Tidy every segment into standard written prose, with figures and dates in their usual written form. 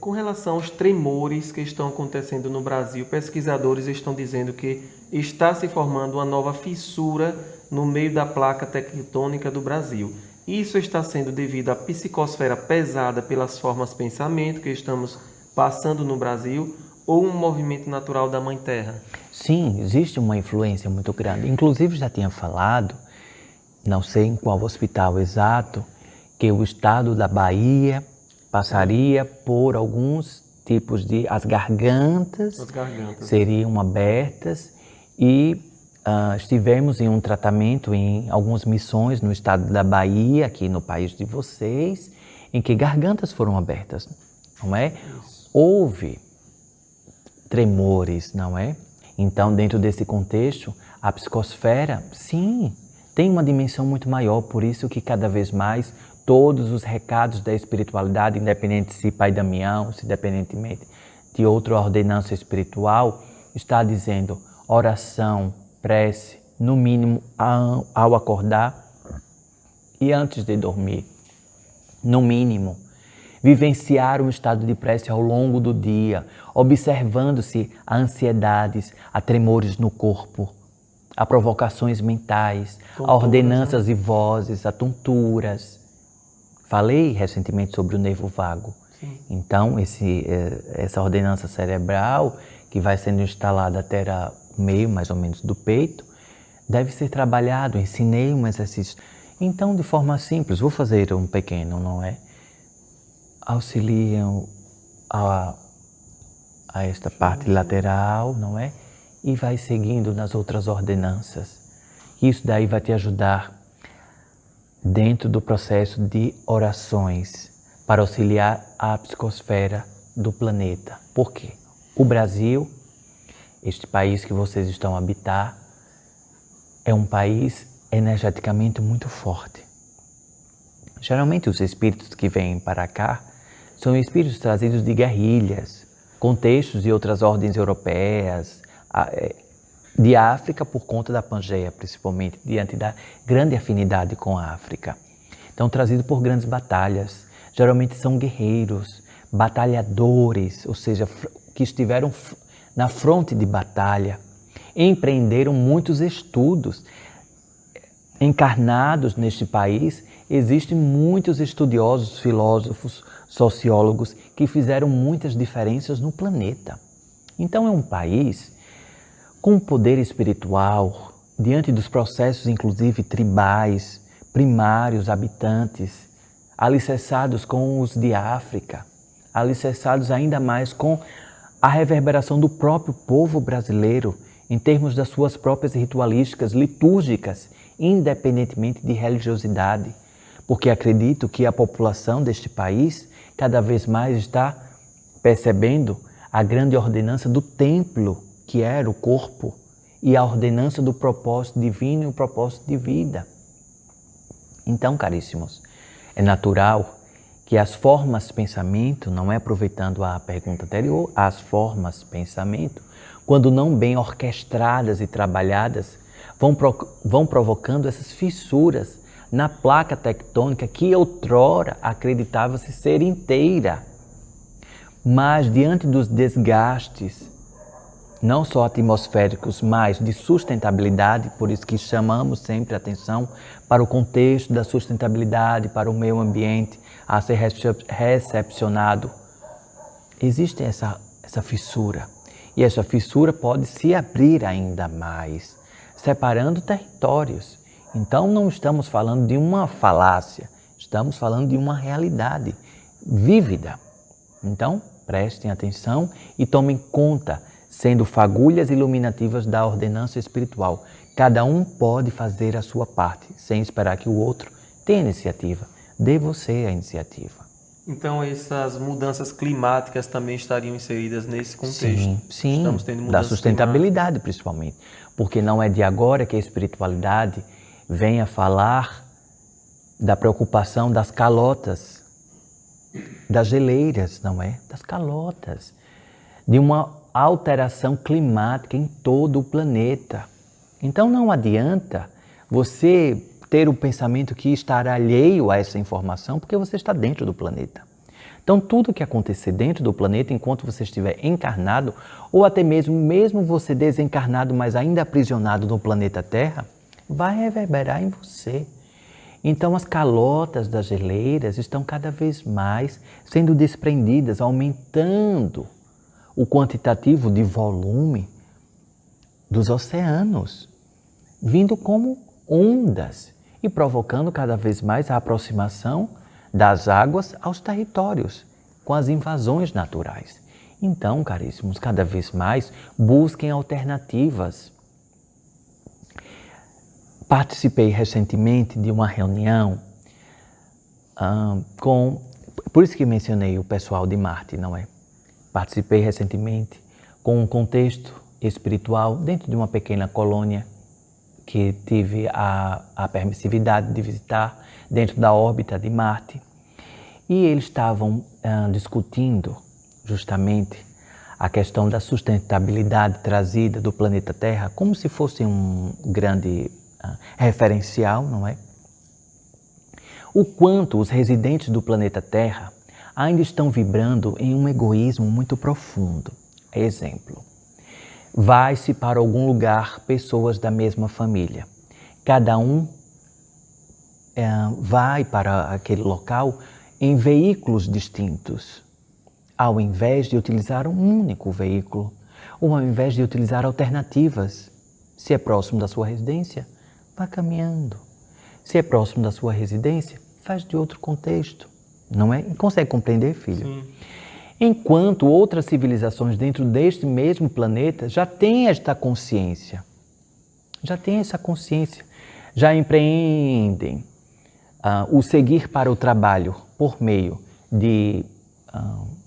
Com relação aos tremores que estão acontecendo no Brasil, pesquisadores estão dizendo que está se formando uma nova fissura no meio da placa tectônica do Brasil. Isso está sendo devido à psicosfera pesada pelas formas de pensamento que estamos passando no Brasil ou um movimento natural da Mãe Terra? Sim, existe uma influência muito grande. Inclusive já tinha falado, não sei em qual hospital exato, que o estado da Bahia passaria por alguns tipos de... As gargantas seriam abertas e estivemos em um tratamento em algumas missões no estado da Bahia, aqui no país de vocês, em que gargantas foram abertas, não é? Isso. Houve tremores, não é? Então, dentro desse contexto, a psicosfera, sim, tem uma dimensão muito maior, por isso que cada vez mais todos os recados da espiritualidade, independente se Pai Damião, se independentemente de outra ordenança espiritual, está dizendo oração, prece, no mínimo ao acordar e antes de dormir, no mínimo. Vivenciar um estado de prece ao longo do dia, observando-se a ansiedades, a tremores no corpo, a provocações mentais, a ordenanças e vozes, a tonturas. Falei recentemente sobre o nervo vago. Sim. Então, essa ordenança cerebral, que vai sendo instalada até o meio, mais ou menos, do peito, deve ser trabalhado. Ensinei um exercício. Então, de forma simples, vou fazer um pequeno, não é? Auxiliam a esta parte lateral, não é? E vai seguindo nas outras ordenanças. Isso daí vai te ajudar dentro do processo de orações para auxiliar a psicosfera do planeta. Por quê? O Brasil, este país que vocês estão a habitar, é um país energeticamente muito forte. Geralmente os espíritos que vêm para cá são espíritos trazidos de guerrilhas, contextos de outras ordens europeias, de África por conta da Pangeia, principalmente, diante da grande afinidade com a África. Então, trazido por grandes batalhas. Geralmente são guerreiros, batalhadores, ou seja, que estiveram na fronte de batalha, empreenderam muitos estudos. Encarnados neste país, existem muitos estudiosos, filósofos, sociólogos que fizeram muitas diferenças no planeta. Então, é um país com poder espiritual, diante dos processos, inclusive tribais, primários, habitantes, alicerçados com os de África, alicerçados ainda mais com a reverberação do próprio povo brasileiro, em termos das suas próprias ritualísticas, litúrgicas, independentemente de religiosidade, porque acredito que a população deste país cada vez mais está percebendo a grande ordenança do templo, que era o corpo, e a ordenança do propósito divino e o propósito de vida. Então, caríssimos, é natural que as formas de pensamento, não é aproveitando a pergunta anterior, as formas de pensamento, quando não bem orquestradas e trabalhadas, vão provocando essas fissuras na placa tectônica que outrora acreditava-se ser inteira. Mas diante dos desgastes, não só atmosféricos, mas de sustentabilidade, por isso que chamamos sempre a atenção para o contexto da sustentabilidade, para o meio ambiente a ser recepcionado. Existe essa fissura, e essa fissura pode se abrir ainda mais, separando territórios. Então não estamos falando de uma falácia, estamos falando de uma realidade vívida. Então prestem atenção e tomem conta, sendo fagulhas iluminativas da ordenança espiritual. Cada um pode fazer a sua parte, sem esperar que o outro tenha iniciativa. Dê você a iniciativa. Então, essas mudanças climáticas também estariam inseridas nesse contexto? Sim, Estamos tendo mudanças da sustentabilidade principalmente. Porque não é de agora que a espiritualidade vem a falar da preocupação das calotas, das geleiras, não é? Das calotas, de uma alteração climática em todo o planeta. Então não adianta você ter o pensamento que estar alheio a essa informação, porque você está dentro do planeta. Então, tudo que acontecer dentro do planeta, enquanto você estiver encarnado, ou até mesmo você desencarnado, mas ainda aprisionado no planeta Terra, vai reverberar em você. Então, as calotas das geleiras estão cada vez mais sendo desprendidas, aumentando o quantitativo de volume dos oceanos, vindo como ondas e provocando cada vez mais a aproximação das águas aos territórios, com as invasões naturais. Então, caríssimos, cada vez mais busquem alternativas. Participei recentemente de uma reunião por isso que mencionei o pessoal de Marte, não é? Participei recentemente com um contexto espiritual dentro de uma pequena colônia que tive a permissividade de visitar dentro da órbita de Marte. E eles estavam discutindo justamente a questão da sustentabilidade trazida do planeta Terra como se fosse um grande referencial, não é? O quanto os residentes do planeta Terra ainda estão vibrando em um egoísmo muito profundo. Exemplo, vai-se para algum lugar pessoas da mesma família. Cada um vai para aquele local em veículos distintos, ao invés de utilizar um único veículo, ou ao invés de utilizar alternativas. Se é próximo da sua residência, vá caminhando. Se é próximo da sua residência, faz de outro contexto, não é? Consegue compreender, filho? Sim. Enquanto outras civilizações dentro deste mesmo planeta já têm esta consciência, já empreendem o seguir para o trabalho por meio de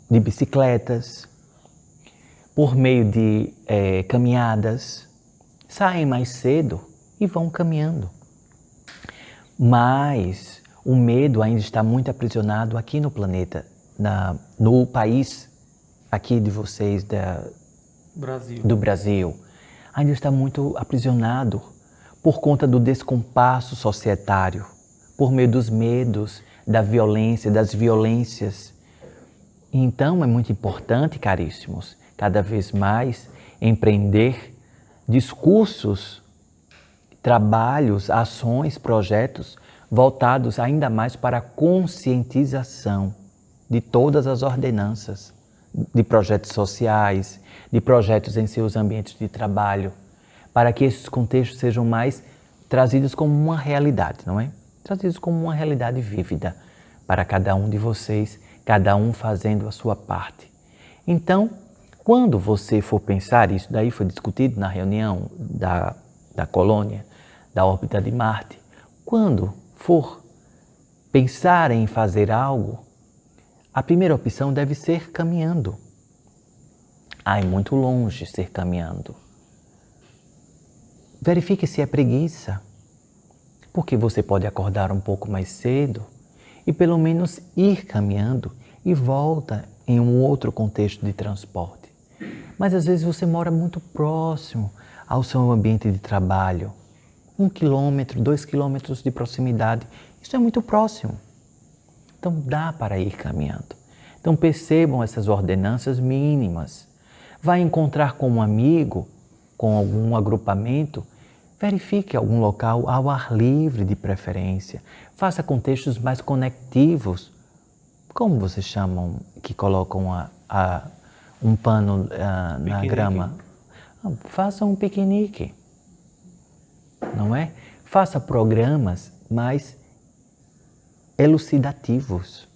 bicicletas, por meio de caminhadas, saem mais cedo e vão caminhando. Mas o medo ainda está muito aprisionado aqui no planeta, no país aqui de vocês, do Brasil. Ainda está muito aprisionado por conta do descompasso societário, por meio dos medos, da violência, das violências. Então é muito importante, caríssimos, cada vez mais empreender discursos, trabalhos, ações, projetos voltados ainda mais para a conscientização de todas as ordenanças, de projetos sociais, de projetos em seus ambientes de trabalho, para que esses contextos sejam mais trazidos como uma realidade, não é? Trazidos como uma realidade vívida para cada um de vocês, cada um fazendo a sua parte. Então, quando você for pensar, isso daí foi discutido na reunião da colônia, da órbita de Marte, quando for pensar em fazer algo, a primeira opção deve ser caminhando. É muito longe ser caminhando. Verifique se é preguiça, porque você pode acordar um pouco mais cedo e pelo menos ir caminhando e volta em um outro contexto de transporte. Mas às vezes você mora muito próximo ao seu ambiente de trabalho. 1 quilômetro, 2 quilômetros de proximidade, isso é muito próximo. Então dá para ir caminhando. Então percebam essas ordenanças mínimas. Vai encontrar com um amigo, com algum agrupamento, verifique algum local ao ar livre de preferência. Faça contextos mais conectivos. Como vocês chamam, que colocam um pano na grama? Faça um piquenique, não é? Faça programas mais elucidativos,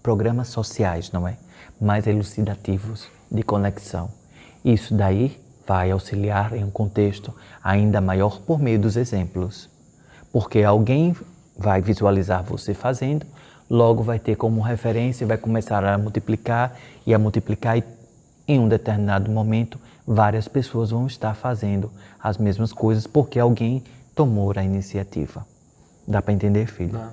programas sociais, não é? Mais elucidativos de conexão. Isso daí vai auxiliar em um contexto ainda maior por meio dos exemplos, porque alguém vai visualizar você fazendo, logo vai ter como referência e vai começar a multiplicar e em um determinado momento várias pessoas vão estar fazendo as mesmas coisas porque alguém tomou a iniciativa. Dá para entender, filho? Dá.